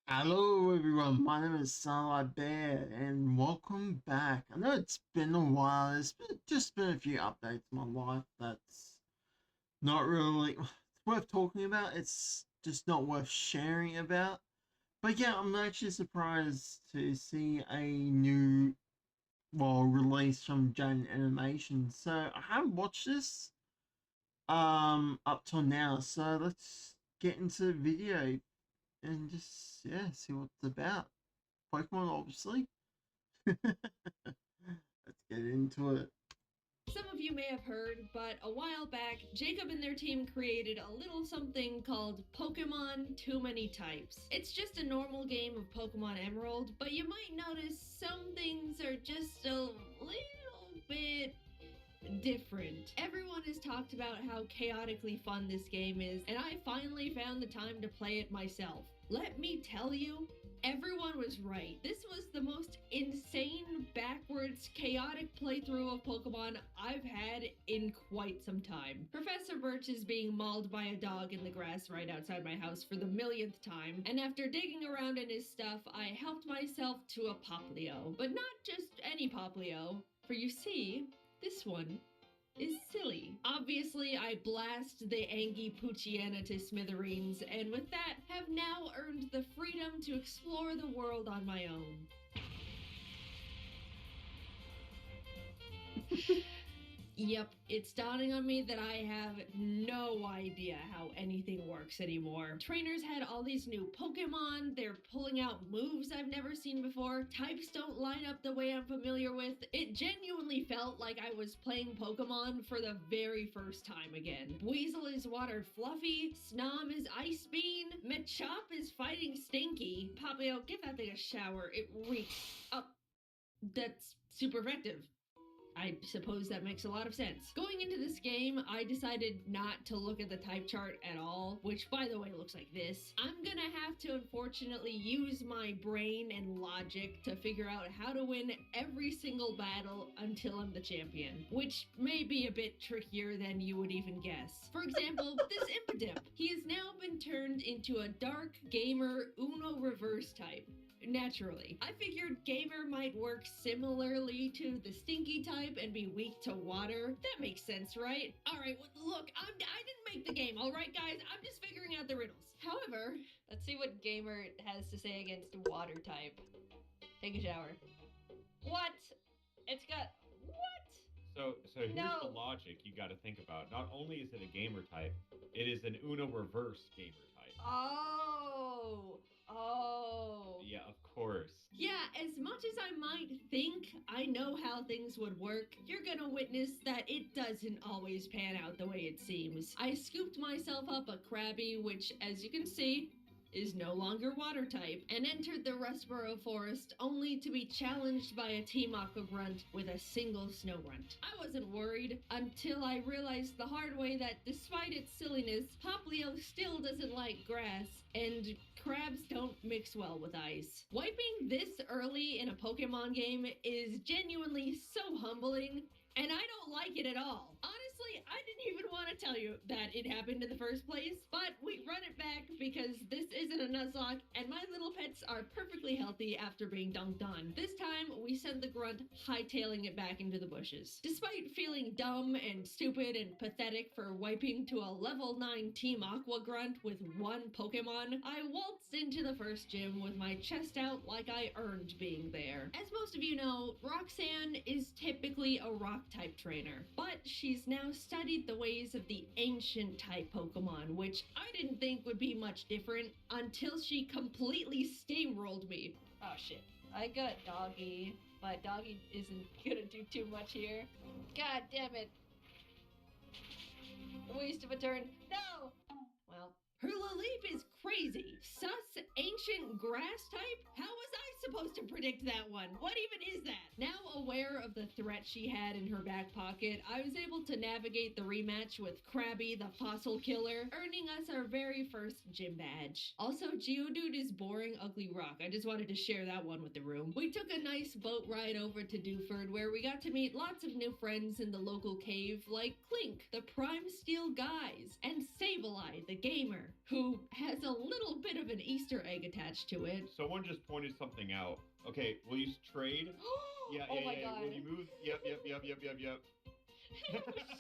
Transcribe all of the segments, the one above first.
Hello everyone, my name is Starlight Bear and welcome back. I know it's been a while, just been a few updates in my life that's not really it's worth talking about, it's just not worth sharing about. But yeah, I'm actually surprised to see a new, release from Jaidenanimations. So I haven't watched this up till now, so let's get into the video and just see what it's about. Pokemon, obviously. Let's get into it. Some of you may have heard, but a while back, Jacob and their team created a little something called Pokemon Too Many Types. It's just a normal game of Pokemon Emerald, but you might notice some things are just a little bit different. Everyone has talked about how chaotically fun this game is, and I finally found the time to play it myself. Let me tell you, everyone was right. This was the most insane, backwards, chaotic playthrough of Pokemon I've had in quite some time. Professor Birch is being mauled by a dog in the grass right outside my house for the millionth time, and after digging around in his stuff, I helped myself to a Poplio. But not just any Poplio, for you see, this one is silly. Obviously, I blast the Angie Pucciana to smithereens, and with that, have now earned the freedom to explore the world on my own. Yep, it's dawning on me that I have no idea how anything works anymore. Trainers had all these new Pokemon, they're pulling out moves I've never seen before, types don't line up the way I'm familiar with. It genuinely felt like I was playing Pokemon for the very first time again. Weasel is Water Fluffy, Snom is Ice Bean, Machop is fighting Stinky. Papio, give that thing a shower, it reeks. Oh, that's super effective. I suppose that makes a lot of sense. Going into this game, I decided not to look at the type chart at all, which by the way looks like this. I'm gonna have to unfortunately use my brain and logic to figure out how to win every single battle until I'm the champion, which may be a bit trickier than you would even guess. For example, this Impidimp. He has now been turned into a dark gamer Uno reverse type. Naturally. I figured Gamer might work similarly to the Stinky type and be weak to water. That makes sense, right? Alright, look, I didn't make the game, alright guys? I'm just figuring out the riddles. However, let's see what Gamer has to say against water type. Take a shower. What? It's got... What? So here's the logic you got to think about. Not only is it a gamer type, it is an Uno reverse gamer type. Oh. Yeah, of course. Yeah, as much as I might think I know how things would work, you're gonna witness that it doesn't always pan out the way it seems. I scooped myself up a Krabby, which, as you can see, is no longer water type, and entered the Rustboro Forest only to be challenged by a Team Aqua Grunt with a single Snow Runt. I wasn't worried until I realized the hard way that despite its silliness, Poplio still doesn't like grass, and crabs don't mix well with ice. Wiping this early in a Pokemon game is genuinely so humbling, and I don't like it at all. Honestly, I didn't even want to tell you that it happened in the first place, but we run it back because this isn't a Nuzlocke, and my little pets are perfectly healthy after being dunked on. This time, we send the Grunt hightailing it back into the bushes. Despite feeling dumb and stupid and pathetic for wiping to a level 9 Team Aqua Grunt with one Pokemon, I waltzed into the first gym with my chest out like I earned being there. As most of you know, Roxanne is typically a rock type trainer, but she's now studied the ways of the ancient type Pokemon, which I didn't think would be much different until she completely steamrolled me. Oh shit, I got Doggy, but Doggy isn't gonna do too much here. God damn it. Waste of a turn. No! Well, Hula Leap is crazy. Sus ancient grass type? How was I supposed to predict that one? What even is that? Now aware of the threat she had in her back pocket, I was able to navigate the rematch with Krabby the Fossil Killer, earning us our very first gym badge. Also, Geodude is boring ugly rock. I just wanted to share that one with the room. We took a nice boat ride over to Dewford where we got to meet lots of new friends in the local cave like Clink, the Prime Steel Guys, and Sableye, the gamer, who has a little bit of an Easter egg attached to it. Someone just pointed something out. Okay, will you trade? Yeah. God. Will you move? Yep. Oh,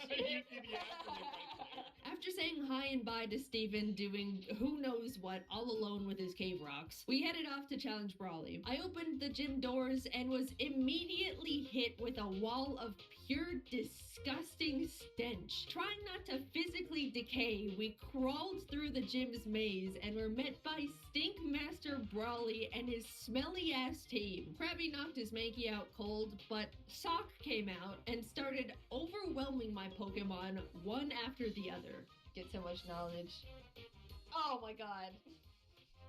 shit. You see the acronym right there. After saying hi and bye to Steven doing who knows what all alone with his cave rocks, we headed off to challenge Brawly. I opened the gym doors and was immediately hit with a wall of pure disgusting stench. Trying not to physically decay, we crawled through the gym's maze and were met by Stink Master Brawly and his smelly ass team. Krabby knocked his Mankey out cold, but Sock came out and started overwhelming my Pokemon one after the other. Get so much knowledge. Oh my god.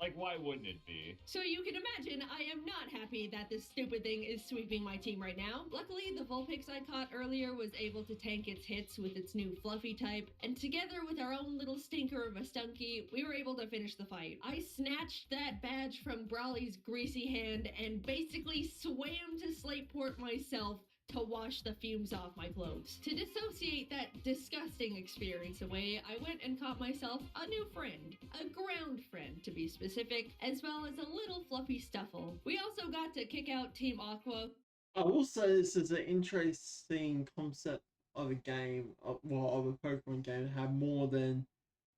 Like, why wouldn't it be? So you can imagine I am not happy that this stupid thing is sweeping my team right now. Luckily, the Vulpix I caught earlier was able to tank its hits with its new Fluffy type, and together with our own little stinker of a Stunky, we were able to finish the fight. I snatched that badge from Brawly's greasy hand and basically swam to Slateport myself to wash the fumes off my clothes. To dissociate that disgusting experience away, I went and caught myself a new friend. A ground friend, to be specific, as well as a little fluffy Stuffle. We also got to kick out Team Aqua. I will say this is an interesting concept of a game, of a Pokemon game, have more than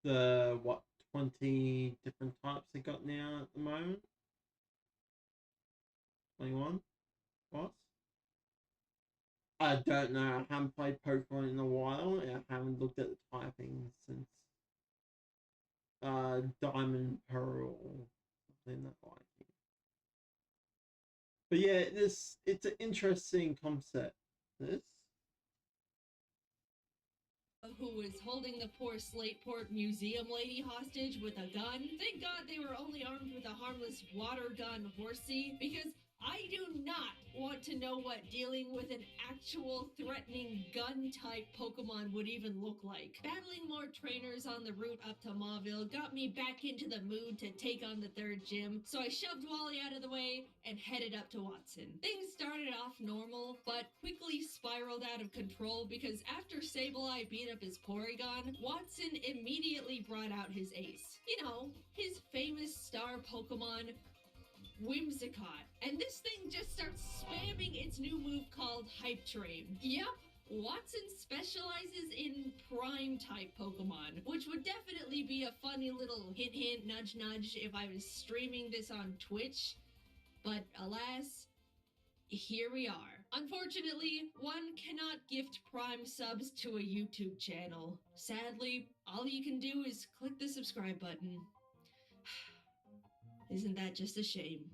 the, 20 different types they got now at the moment? 21? What? I don't know. I haven't played Pokemon in a while. I haven't looked at the typing since Diamond Pearl. Something that like. But yeah, it's an interesting concept. This. Who was holding the poor Slateport museum lady hostage with a gun. Thank God they were only armed with a harmless water gun horsey, because I do not want to know what dealing with an actual threatening gun-type Pokemon would even look like. Battling more trainers on the route up to Mauville got me back into the mood to take on the third gym, so I shoved Wally out of the way and headed up to Watson. Things started off normal, but quickly spiraled out of control because after Sableye beat up his Porygon, Watson immediately brought out his ace. You know, his famous star Pokemon, Whimsicott. And this thing just starts spamming its new move called Hype Train. Yep, Watson specializes in prime type Pokemon, which would definitely be a funny little hint hint nudge nudge if I was streaming this on Twitch. But alas, here we are. Unfortunately, one cannot gift Prime subs to a YouTube channel. Sadly, all you can do is click the subscribe button. Isn't that just a shame?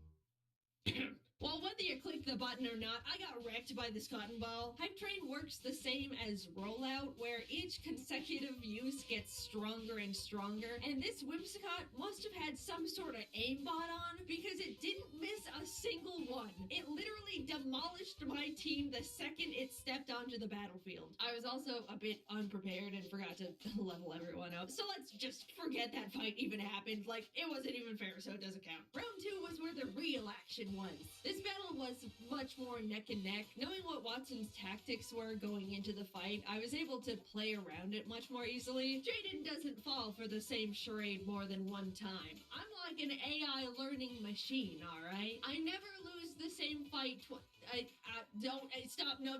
Well, whether you click the button or not, I got wrecked by this cotton ball. Hype Train works the same as Rollout, where each consecutive use gets stronger and stronger, and this Whimsicott must have had some sort of aimbot on, because it didn't miss a single one. It literally demolished my team the second it stepped onto the battlefield. I was also a bit unprepared and forgot to level everyone up, so let's just forget that fight even happened. Like, it wasn't even fair, so it doesn't count. Round 2 was where the real action was. This battle was much more neck and neck. Knowing what Watson's tactics were going into the fight, I was able to play around it much more easily. Jaden doesn't fall for the same charade more than one time. I'm like an AI learning machine, alright? I never lose the same fight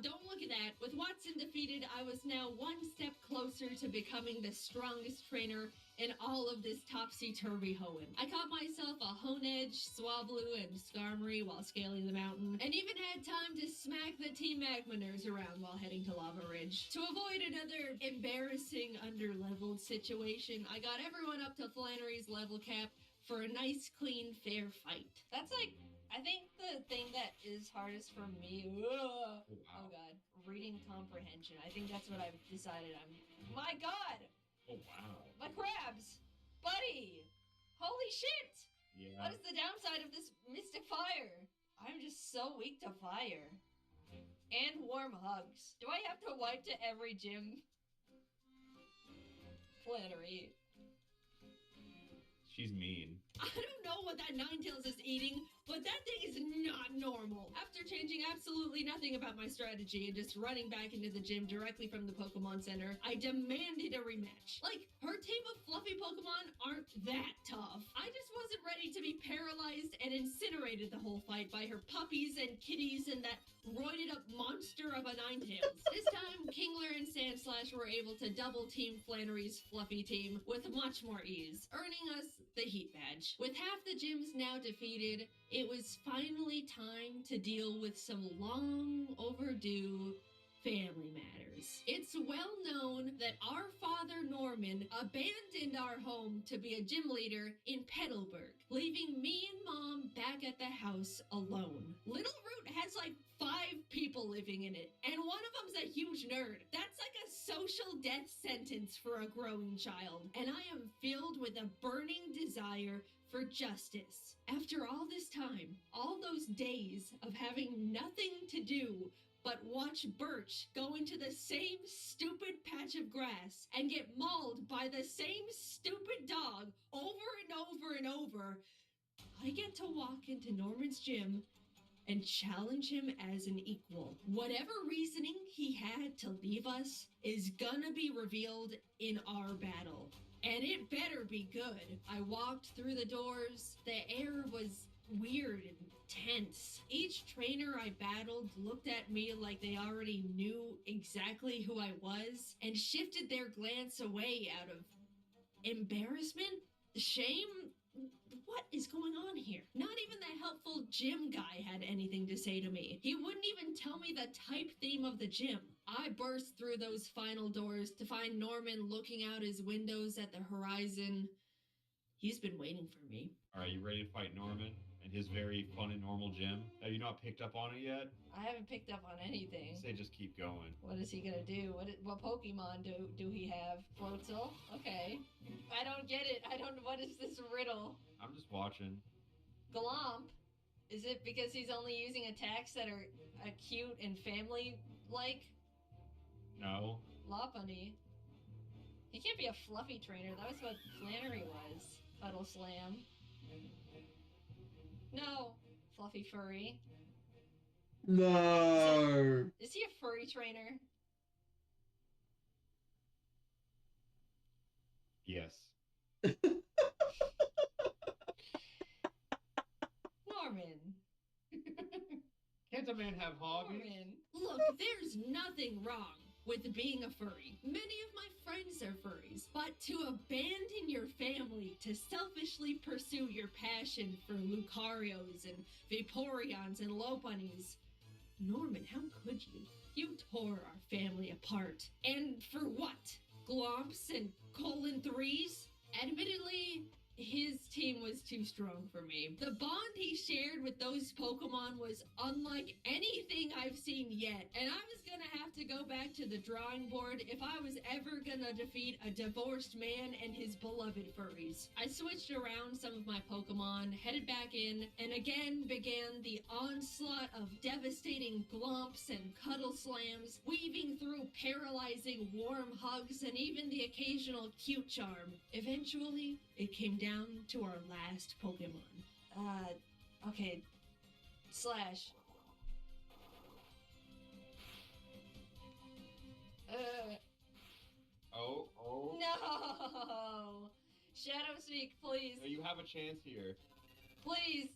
don't look at that. With Watson defeated, I was now one step closer to becoming the strongest trainer in all of this topsy-turvy-hoeing. I caught myself a Honedge, Swablu, and Skarmory while scaling the mountain, and even had time to smack the Team Magmaners around while heading to Lava Ridge. To avoid another embarrassing under-leveled situation, I got everyone up to Flannery's level cap for a nice, clean, fair fight. That's like, I think the thing that is hardest for me, oh god, reading comprehension. I think that's what I've decided my god! Oh, wow. My crabs! Buddy! Holy shit! Yeah. What is the downside of this mystic fire? I'm just so weak to fire. And warm hugs. Do I have to wipe to every gym? Flannery. She's mean. I don't know what that Ninetales is eating, but that thing is not normal. After changing absolutely nothing about my strategy and just running back into the gym directly from the Pokemon Center, I demanded a rematch. Like, her team of fluffy Pokemon aren't that tough. I just wasn't ready to be paralyzed and incinerated the whole fight by her puppies and kitties and that roided up monster of a Ninetales. This time, Kingler and Sandslash were able to double team Flannery's fluffy team with much more ease, earning us the Heat Badge. With half the gyms now defeated, it was finally time to deal with some long overdue family matters. It's well known that our father Norman abandoned our home to be a gym leader in Petalburg, leaving me and Mom back at the house alone. Little Root has like 5 people living in it, and one of them's a huge nerd. That's like a social death sentence for a growing child, and I am filled with a burning desire for justice. After all this time, all those days of having nothing to do but watch Birch go into the same stupid patch of grass and get mauled by the same stupid dog over and over and over, I get to walk into Norman's gym and challenge him as an equal. Whatever reasoning he had to leave us is gonna be revealed in our battle. And it better be good. I walked through the doors. The air was weird and tense. Each trainer I battled looked at me like they already knew exactly who I was and shifted their glance away out of embarrassment, shame. What is going on here? Not even the helpful gym guy had anything to say to me. He wouldn't even tell me the type theme of the gym. I burst through those final doors to find Norman looking out his windows at the horizon. He's been waiting for me. All right, you ready to fight Norman and his very fun and normal gym? Have you not picked up on it yet? I haven't picked up on anything. I say just keep going. What is he gonna do? What Pokemon do he have? Floatzel? Okay. I don't get it. What is this riddle? I'm just watching. Glomp? Is it because he's only using attacks that are cute and family-like? No. Lopunny. He can't be a fluffy trainer. That was what Flannery was. Puddle Slam. No. Fluffy Furry. No. Is he a furry trainer? Yes. Norman. Can't a man have hobbies? Norman. Look, there's nothing wrong with being a furry. Many of my friends are furries, but to abandon your family to selfishly pursue your passion for Lucarios and Vaporeons and Lopunnies, Norman, how could you? You tore our family apart. And for what? Glomps and colon 3s? Admittedly, his team was too strong for me. The bond he shared with those Pokemon was unlike anything I've seen yet, and I was gonna have to go back to the drawing board if I was ever gonna defeat a divorced man and his beloved furries. I switched around some of my Pokemon, headed back in, and again began the onslaught of devastating glomps and cuddle slams, weaving through paralyzing warm hugs and even the occasional cute charm. Eventually, it came down to our last Pokemon. Okay. Slash. Oh. No! Shadow Sneak, please. No, you have a chance here. Please.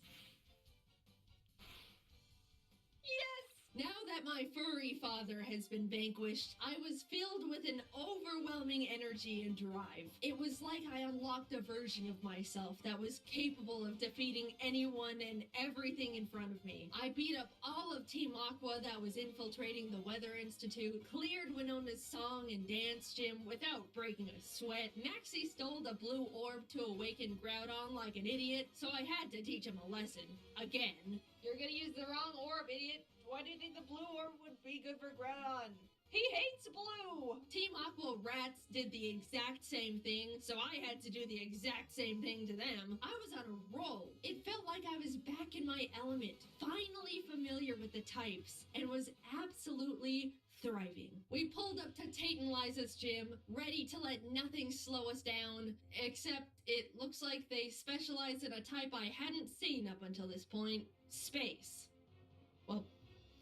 Yes! Now that my furry father has been vanquished, I was filled with an overwhelming energy and drive. It was like I unlocked a version of myself that was capable of defeating anyone and everything in front of me. I beat up all of Team Aqua that was infiltrating the Weather Institute, cleared Winona's song and dance gym without breaking a sweat. Maxie stole the blue orb to awaken Groudon like an idiot, so I had to teach him a lesson. Again. You're gonna use the wrong orb, idiot. Why do you think the blue orb would be good for Groudon? He hates blue! Team Aqua Rats did the exact same thing, so I had to do the exact same thing to them. I was on a roll. It felt like I was back in my element, finally familiar with the types, and was absolutely thriving. We pulled up to Tate and Liza's gym, ready to let nothing slow us down, except it looks like they specialize in a type I hadn't seen up until this point, space. Well,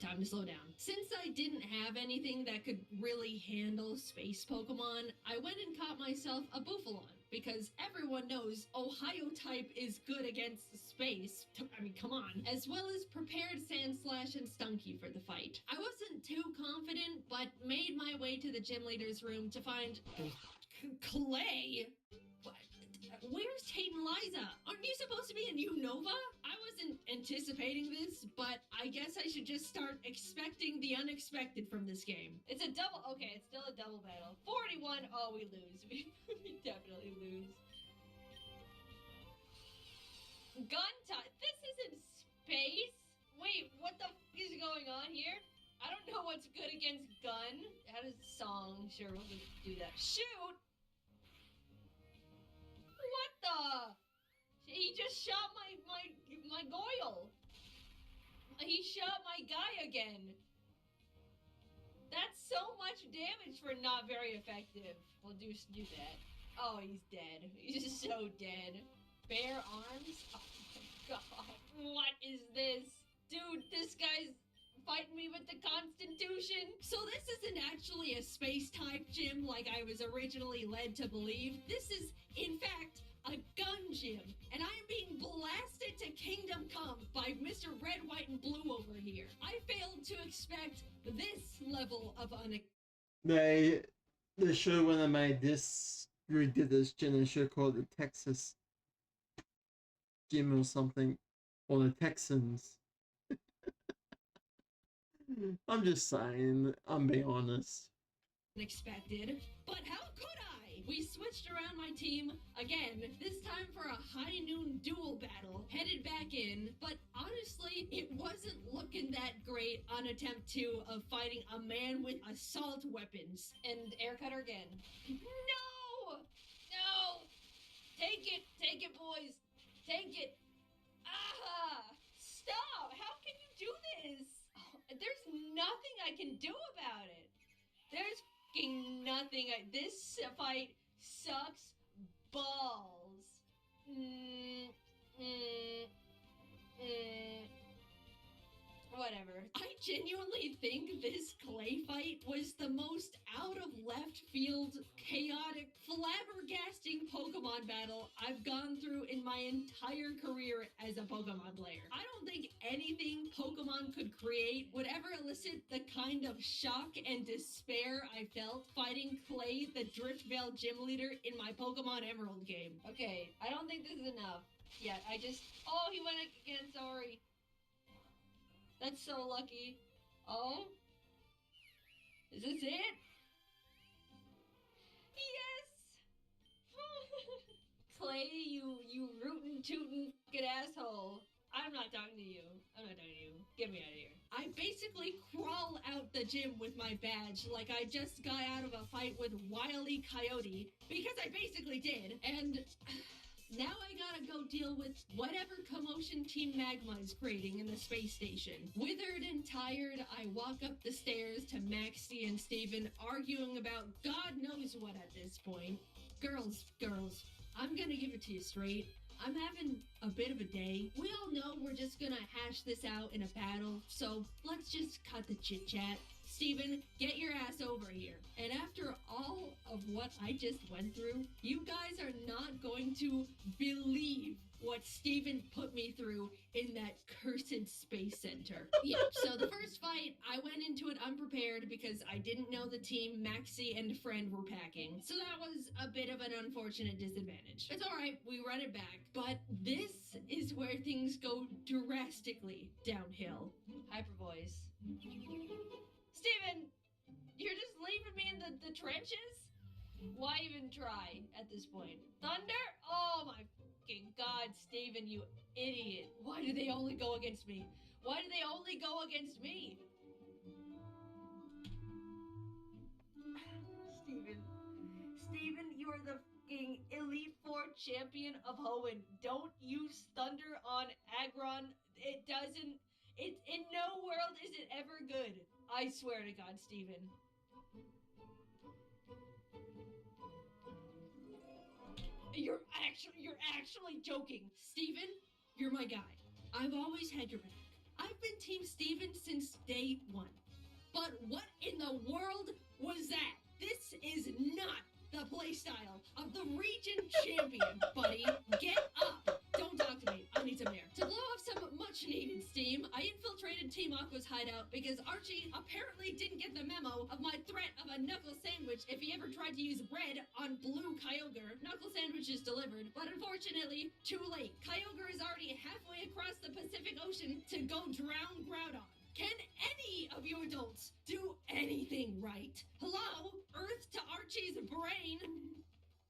time to slow down. Since I didn't have anything that could really handle space Pokemon, I went and caught myself a Bufalon, because everyone knows Ohio type is good against space. I mean, come on. As well as prepared Sandslash and Stunky for the fight. I wasn't too confident, but made my way to the gym leader's room to find Clay. What? Where's Tate and Liza? Aren't you supposed to be a new Nova? I wasn't anticipating this, but I guess I should just start expecting the unexpected from this game. It's a double. Okay, it's still a double battle. 41. Oh, we lose. We definitely lose. Gun time. This isn't space. Wait, what the is going on here? I don't know what's good against gun. How does song? Sure, we'll just do that. Shoot! What the? He just shot my Goyle. He shot my guy again. That's so much damage for not very effective. We'll do that. Oh, he's dead. He's just so dead. Bare arms? Oh my god. What is this? Dude, this guy's fighting me with the Constitution. So this isn't actually a space-type gym like I was originally led to believe. This is, in fact, a gun gym, and I am being blasted to Kingdom Come by Mr. Red, White, and Blue over here. I failed to expect this level of They should, when they made this, redid this gym, they should call it the Texas gym or something, or the Texans. I'm just saying, I'm being honest. unexpected, but how could I? We switched around my team again, this time for a high noon duel battle, headed back in, but honestly, it wasn't looking that great on attempt 2 of fighting a man with assault weapons. And air cutter again. No! No! Take it, boys! Take it! Ah! Stop! How can you do this? Oh, there's nothing I can do about it. There's fucking nothing. This fight sucks balls. Whatever. I genuinely think this Clay fight was the most out of left field, chaotic, flabbergasting Pokemon battle I've gone through in my entire career as a Pokemon player. I don't think anything Pokemon could create would ever elicit the kind of shock and despair I felt fighting Clay, the Driftvale gym leader, in my Pokemon Emerald game. Okay, I don't think this is enough. Yeah, oh, he went again, sorry. That's so lucky. Oh? Is this it? Yes! Clay, you rootin' tootin' fucking asshole. I'm not talking to you. Get me out of here. I basically crawl out the gym with my badge like I just got out of a fight with Wile E. Coyote, because I basically did, and now I gotta go deal with whatever commotion Team Magma is creating in the space station. Withered and tired, I walk up the stairs to Maxie and Steven arguing about God knows what at this point. Girls, I'm gonna give it to you straight. I'm having a bit of a day. We all know we're just gonna hash this out in a battle, so let's just cut the chit-chat. Steven, get your ass over here. And after all of what I just went through, you guys are not going to believe what Steven put me through in that cursed space center. Yeah, so the first fight, I went into it unprepared because I didn't know the team Maxie and Friend were packing. So that was a bit of an unfortunate disadvantage. It's alright, we run it back. But this is where things go drastically downhill. Hyper voice. Steven, you're just leaving me in the trenches? Why even try at this point? Thunder? Oh my fucking god, Steven, you idiot. Why do they only go against me? Why do they only go against me? champion of Hoenn. Don't use Thunder on Aggron. It doesn't... in no world is it ever good. I swear to God, Steven. You're actually joking. Steven, you're my guy. I've always had your back. I've been Team Steven since day one. But what in the world was that? This is not the playstyle of the region champion, buddy. Get up. Don't talk to me. I need some air. To blow off some much-needed steam, I infiltrated Team Aqua's hideout because Archie apparently didn't get the memo of my threat of a knuckle sandwich if he ever tried to use red on blue Kyogre. Knuckle sandwich is delivered, but unfortunately, too late. Kyogre is already halfway across the Pacific Ocean to go drown Groudon. Can any of you adults do anything right? Hello? Earth to Archie's brain?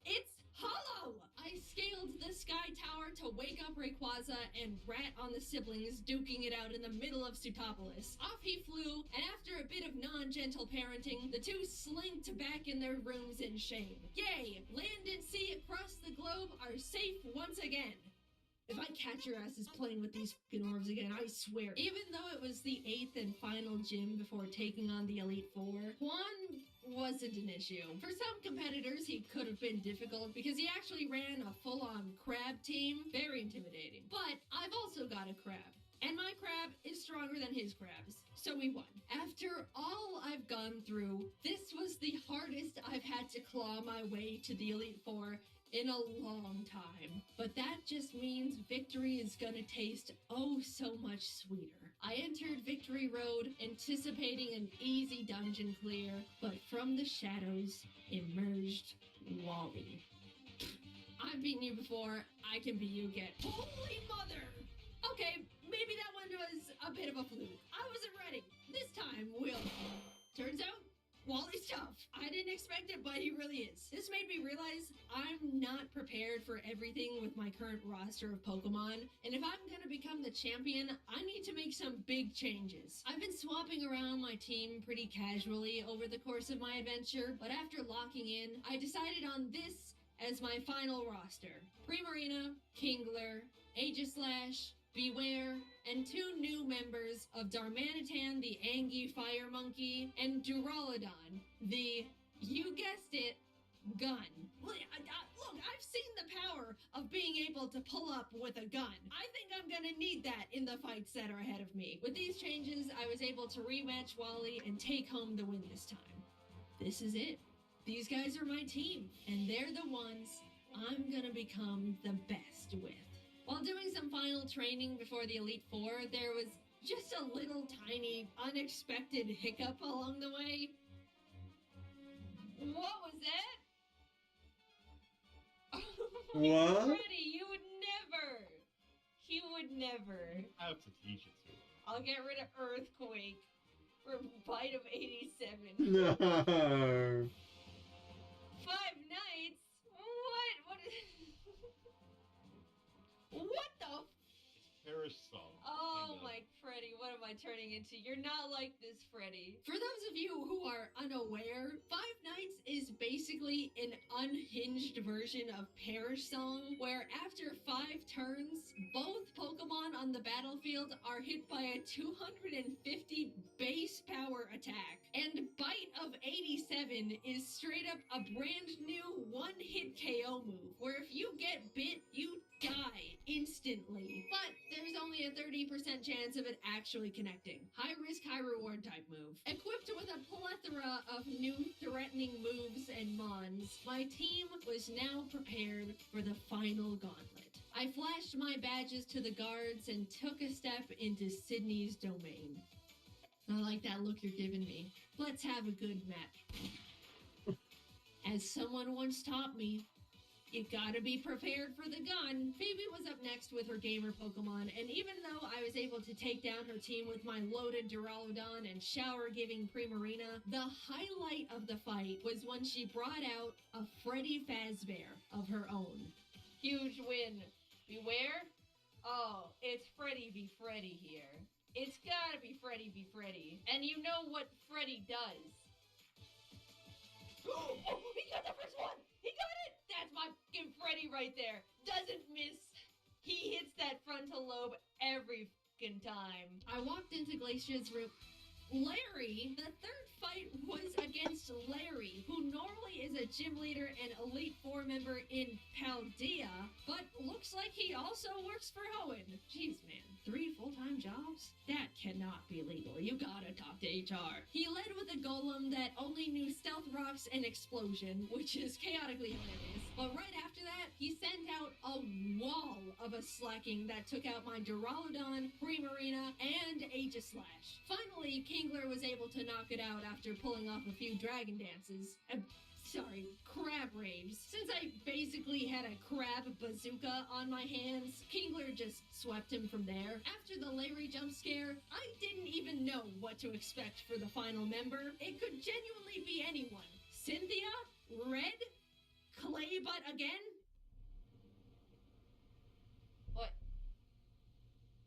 It's hollow! I scaled the sky tower to wake up Rayquaza and rat on the siblings duking it out in the middle of Sutopolis. Off he flew, and after a bit of non-gentle parenting, the two slinked back in their rooms in shame. Yay! Land and sea across the globe are safe once again. If I catch your asses playing with these fucking orbs again, I swear. Even though it was the 8th and final gym before taking on the Elite Four, Juan wasn't an issue. For some competitors, he could have been difficult because he actually ran a full-on crab team. Very intimidating. But I've also got a crab. And my crab is stronger than his crabs. So we won. After all I've gone through, this was the hardest I've had to claw my way to the Elite Four in a long time. But that just means victory is gonna taste oh so much sweeter. I entered Victory Road anticipating an easy dungeon clear, but from the shadows emerged Wally. I've beaten you before, I can beat you again. Holy mother! Okay, maybe that one was a bit of a fluke. I wasn't ready. This time, we'll... Turns out, Wally's tough. I didn't expect it, but he really is. This made me realize I'm not prepared for everything with my current roster of Pokemon, and if I'm gonna become the champion, I need to make some big changes. I've been swapping around my team pretty casually over the course of my adventure, but after locking in, I decided on this as my final roster. Primarina, Kingler, Aegislash, Beware, and 2 new members of Darmanitan, the Angie Fire Monkey, and Duraludon, the, you guessed it, gun. Look, I've seen the power of being able to pull up with a gun. I think I'm gonna need that in the fights that are ahead of me. With these changes, I was able to rematch Wally and take home the win this time. This is it. These guys are my team, and they're the ones I'm gonna become the best with. While doing some final training before the Elite Four, there was just a little tiny, unexpected hiccup along the way. What was that? What? Freddy, you would never. He would never. I have to teach it to him. I'll get rid of Earthquake for Bite of 87. No. 5 nights? What is... What the... Parish song. Oh my Freddy, what am I turning into? You're not like this, Freddy. For those of you who are unaware, Five Nights is basically an unhinged version of Parish Song, where after 5 turns, both Pokemon on the battlefield are hit by a 250 base power attack. And Bite of 87 is straight up a brand new one-hit KO move, where if you get bit, you die instantly. But there's only a 30% chance of it actually connecting. High risk, high reward type move. Equipped with a plethora of new threatening moves and mons, my team was now prepared for the final gauntlet. I flashed my badges to the guards and took a step into Sydney's domain. I like that look you're giving me. Let's have a good match. As someone once taught me, you gotta be prepared for the gun. Phoebe was up next with her gamer Pokemon, and even though I was able to take down her team with my loaded Duraludon and shower-giving Primarina, the highlight of the fight was when she brought out a Freddy Fazbear of her own. Huge win. Beware? Oh, it's Freddy v. Freddy here. It's gotta be Freddy v. Freddy. And you know what Freddy does. Oh, he got the first one! He got it! That's my fucking Freddy right right there. Doesn't miss. He hits that frontal lobe every fucking time. I walked into Glacia's room. Larry, the third fight was against Larry, who normally is a gym leader and Elite Four member in Paldea, but looks like he also works for Hoenn. Jeez, man, 3 full-time jobs? That cannot be legal. You gotta talk to HR. He led with a golem that only knew stealth rocks and explosion, which is chaotically hilarious. But right after that, he sent out a wall of a slacking that took out my Duraludon, Primarina, and Aegislash. Finally, Kingler was able to knock it out after pulling off a few dragon dances. Crab raves. Since I basically had a crab bazooka on my hands, Kingler just swept him from there. After the Larry jump scare, I didn't even know what to expect for the final member. It could genuinely be anyone. Cynthia? Red? Claybutt again? What?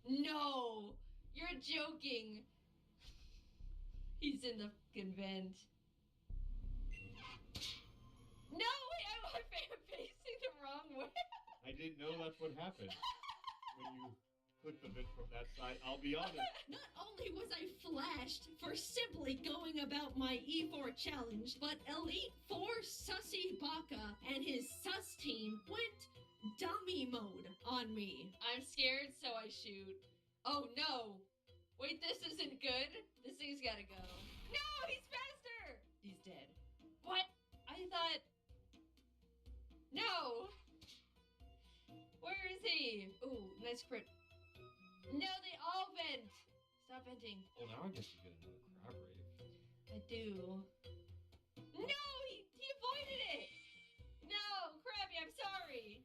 No! You're joking! He's in the fucking vent. No, wait, I'm facing the wrong way. I didn't know that's what happened when you click the bit from that side. I'll be honest. Not only was I flashed for simply going about my E4 challenge, but Elite Four Sussy Baka and his sus team went dummy mode on me. I'm scared, so I shoot. Oh no! Wait, this isn't good. This thing's gotta go. No, he's faster! He's dead. What? I thought... No! Where is he? Ooh, nice crit. No, they all vent! Stop venting. Well, now I guess you get another crab rave. I do. No! He avoided it! No! Krabby, I'm sorry!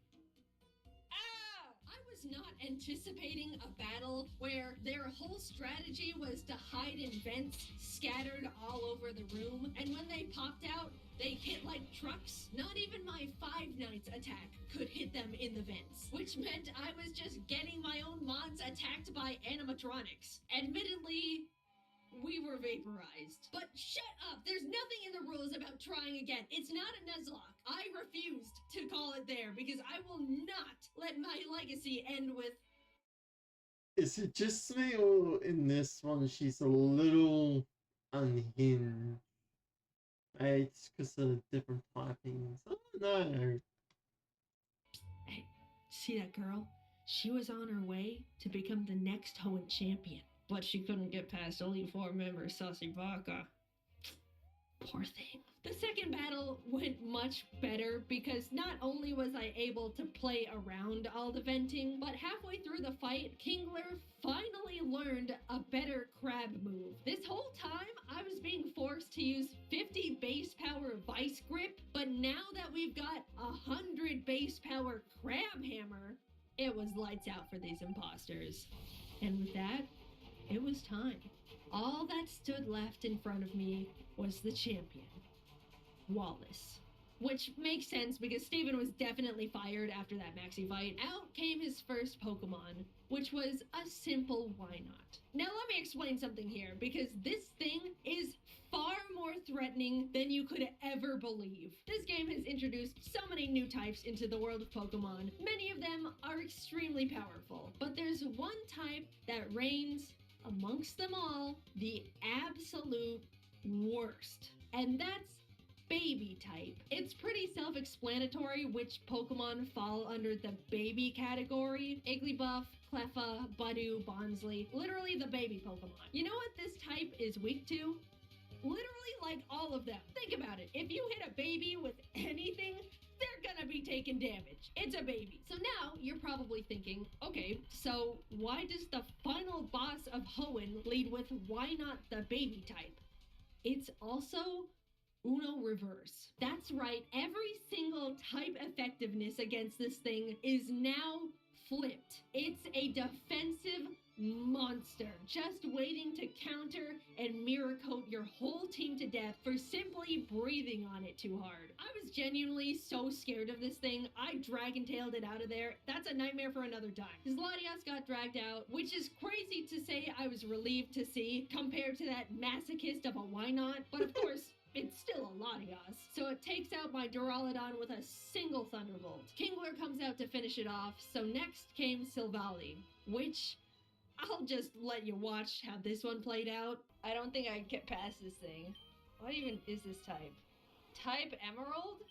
Ah! I was not anticipating a battle where their whole strategy was to hide in vents scattered all over the room, and when they popped out, they hit like trucks. Not even my Five Nights attack could hit them in the vents, which meant I was just getting my own mods attacked by animatronics. Admittedly, we were vaporized. But shut up! There's nothing in the rules about trying again. It's not a Nuzlocke. I refused to call it there because I will not let my legacy end with... Is it just me, or in this one she's a little unhinged? It's because of different typings. I don't know. Hey, see that girl? She was on her way to become the next Hoenn champion, but she couldn't get past Elite Four member Sussy Baka. Poor thing. The second battle went much better because not only was I able to play around all the venting, but halfway through the fight, Kingler finally learned a better crab move. This whole time, I was being forced to use 50 base power vice grip, but now that we've got 100 base power crab hammer, it was lights out for these imposters. And with that, it was time. All that stood left in front of me was the champion, Wallace. Which makes sense because Steven was definitely fired after that maxi fight. Out came his first Pokemon, which was a simple why not. Now let me explain something here, because this thing is far more threatening than you could ever believe. This game has introduced so many new types into the world of Pokemon. Many of them are extremely powerful, but there's one type that reigns amongst them all, the absolute worst. And that's baby type. It's pretty self-explanatory which Pokemon fall under the baby category. Igglybuff, Cleffa, Budew, Bonsley, literally the baby Pokemon. You know what this type is weak to? Literally like all of them. Think about it. If you hit a baby with anything, they're gonna be taking damage. It's a baby. So now you're probably thinking, okay, so why does the final boss of Hoenn lead with why not the baby type? It's also Uno reverse. That's right, every single type effectiveness against this thing is now flipped. It's a defensive monster, just waiting to counter and mirror coat your whole team to death for simply breathing on it too hard. I was genuinely so scared of this thing, I dragon-tailed it out of there. That's a nightmare for another time. His Latias got dragged out, which is crazy to say I was relieved to see compared to that masochist of a why not. But of course, it's still a Latias, so it takes out my Duraludon with a single Thunderbolt. Kingler comes out to finish it off, so next came Silvally, which I'll just let you watch how this one played out. I don't think I can get past this thing. What even is this type? Type Emerald?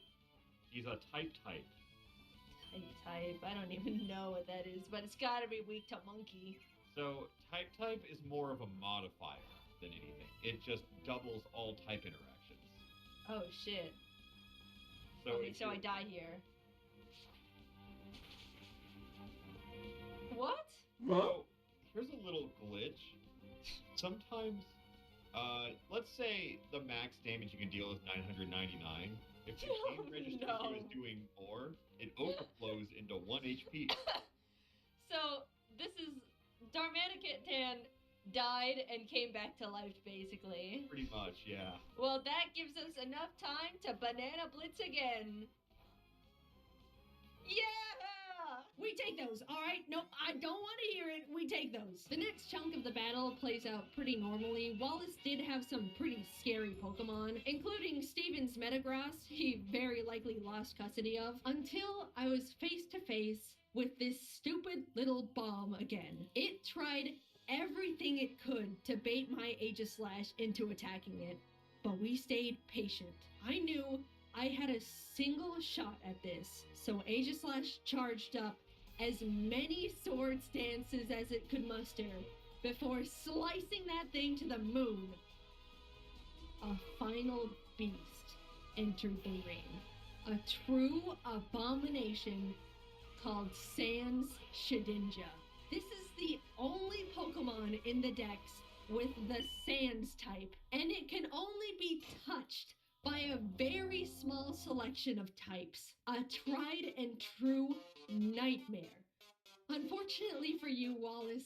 He's a type. Type. I don't even know what that is, but it's gotta be weak to monkey. So type is more of a modifier than anything. It just doubles all type interactions. Oh shit. So okay, so I die here. What? So here's a little glitch. Sometimes, let's say the max damage you can deal is 999. If the game registers you as doing more, it overflows into 1 HP. So this is Darmanican died and came back to life, basically. Pretty much, yeah. Well, that gives us enough time to Banana Blitz again. Yeah! We take those, alright? Nope, I don't want to hear it. We take those. The next chunk of the battle plays out pretty normally. Wallace did have some pretty scary Pokemon, including Steven's Metagross, he very likely lost custody of, until I was face to face with this stupid little bomb again. It tried everything it could to bait my Aegislash into attacking it, but we stayed patient. I knew I had a single shot at this, so Aegislash charged up as many sword stances as it could muster before slicing that thing to the moon. A final beast entered the ring, a true abomination called Sans Shedinja. This is the only Pokemon in the dex with the Sans type, and it can only be touched by a very small selection of types. A tried and true nightmare. Unfortunately for you, Wallace,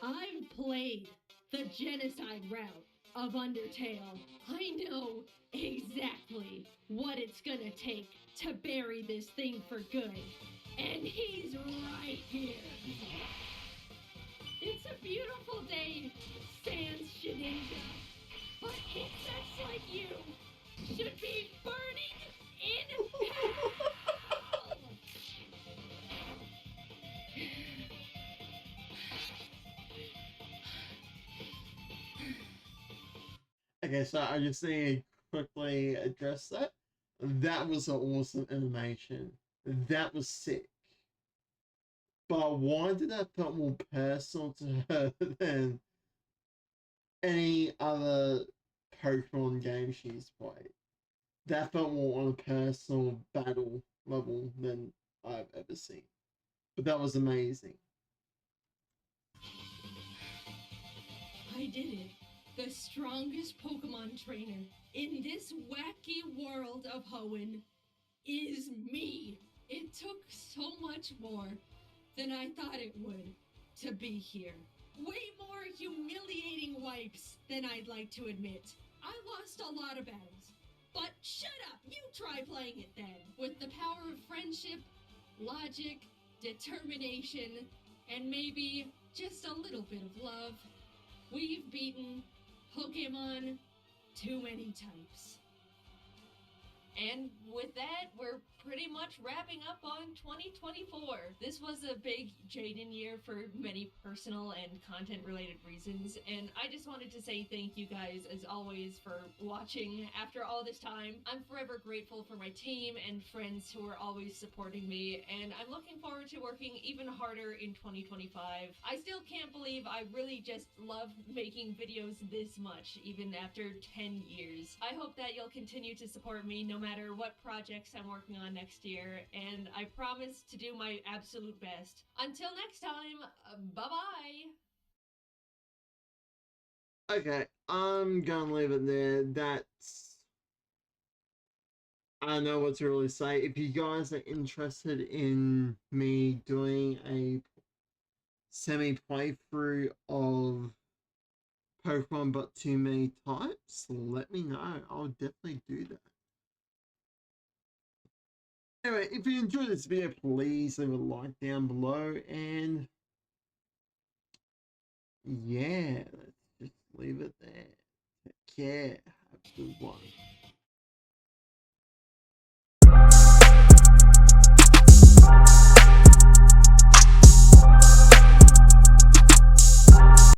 I've played the genocide route of Undertale. I know exactly what it's gonna take to bury this thing for good. And he's right here. It's a beautiful day, Sans Shedinja, but insects like you should be burning in hell! Okay, so I just need to quickly address that. That was an awesome animation. That was sick. But why did that feel more personal to her than any other Pokemon game she's played? That felt more on a personal battle level than I've ever seen. But that was amazing. I did it. The strongest Pokemon trainer in this wacky world of Hoenn is me. It took so much more than I thought it would to be here. Way more humiliating wipes than I'd like to admit. I lost a lot of battles. But shut up! You try playing it then. With the power of friendship, logic, determination, and maybe just a little bit of love, we've beaten Pokemon too many types. And with that, we're pretty much wrapping up on 2024. This was a big Jaden year for many personal and content-related reasons, and I just wanted to say thank you guys, as always, for watching after all this time. I'm forever grateful for my team and friends who are always supporting me, and I'm looking forward to working even harder in 2025. I still can't believe I really just love making videos this much, even after 10 years. I hope that you'll continue to support me no matter what projects I'm working on next year, and I promise to do my absolute best. Until next time, bye-bye! Okay, I'm gonna leave it there. I don't know what to really say. If you guys are interested in me doing a semi-playthrough of Pokemon but too many types, let me know. I'll definitely do that. Anyway, if you enjoyed this video, please leave a like down below, and yeah, let's just leave it there. Take care. Have a good one.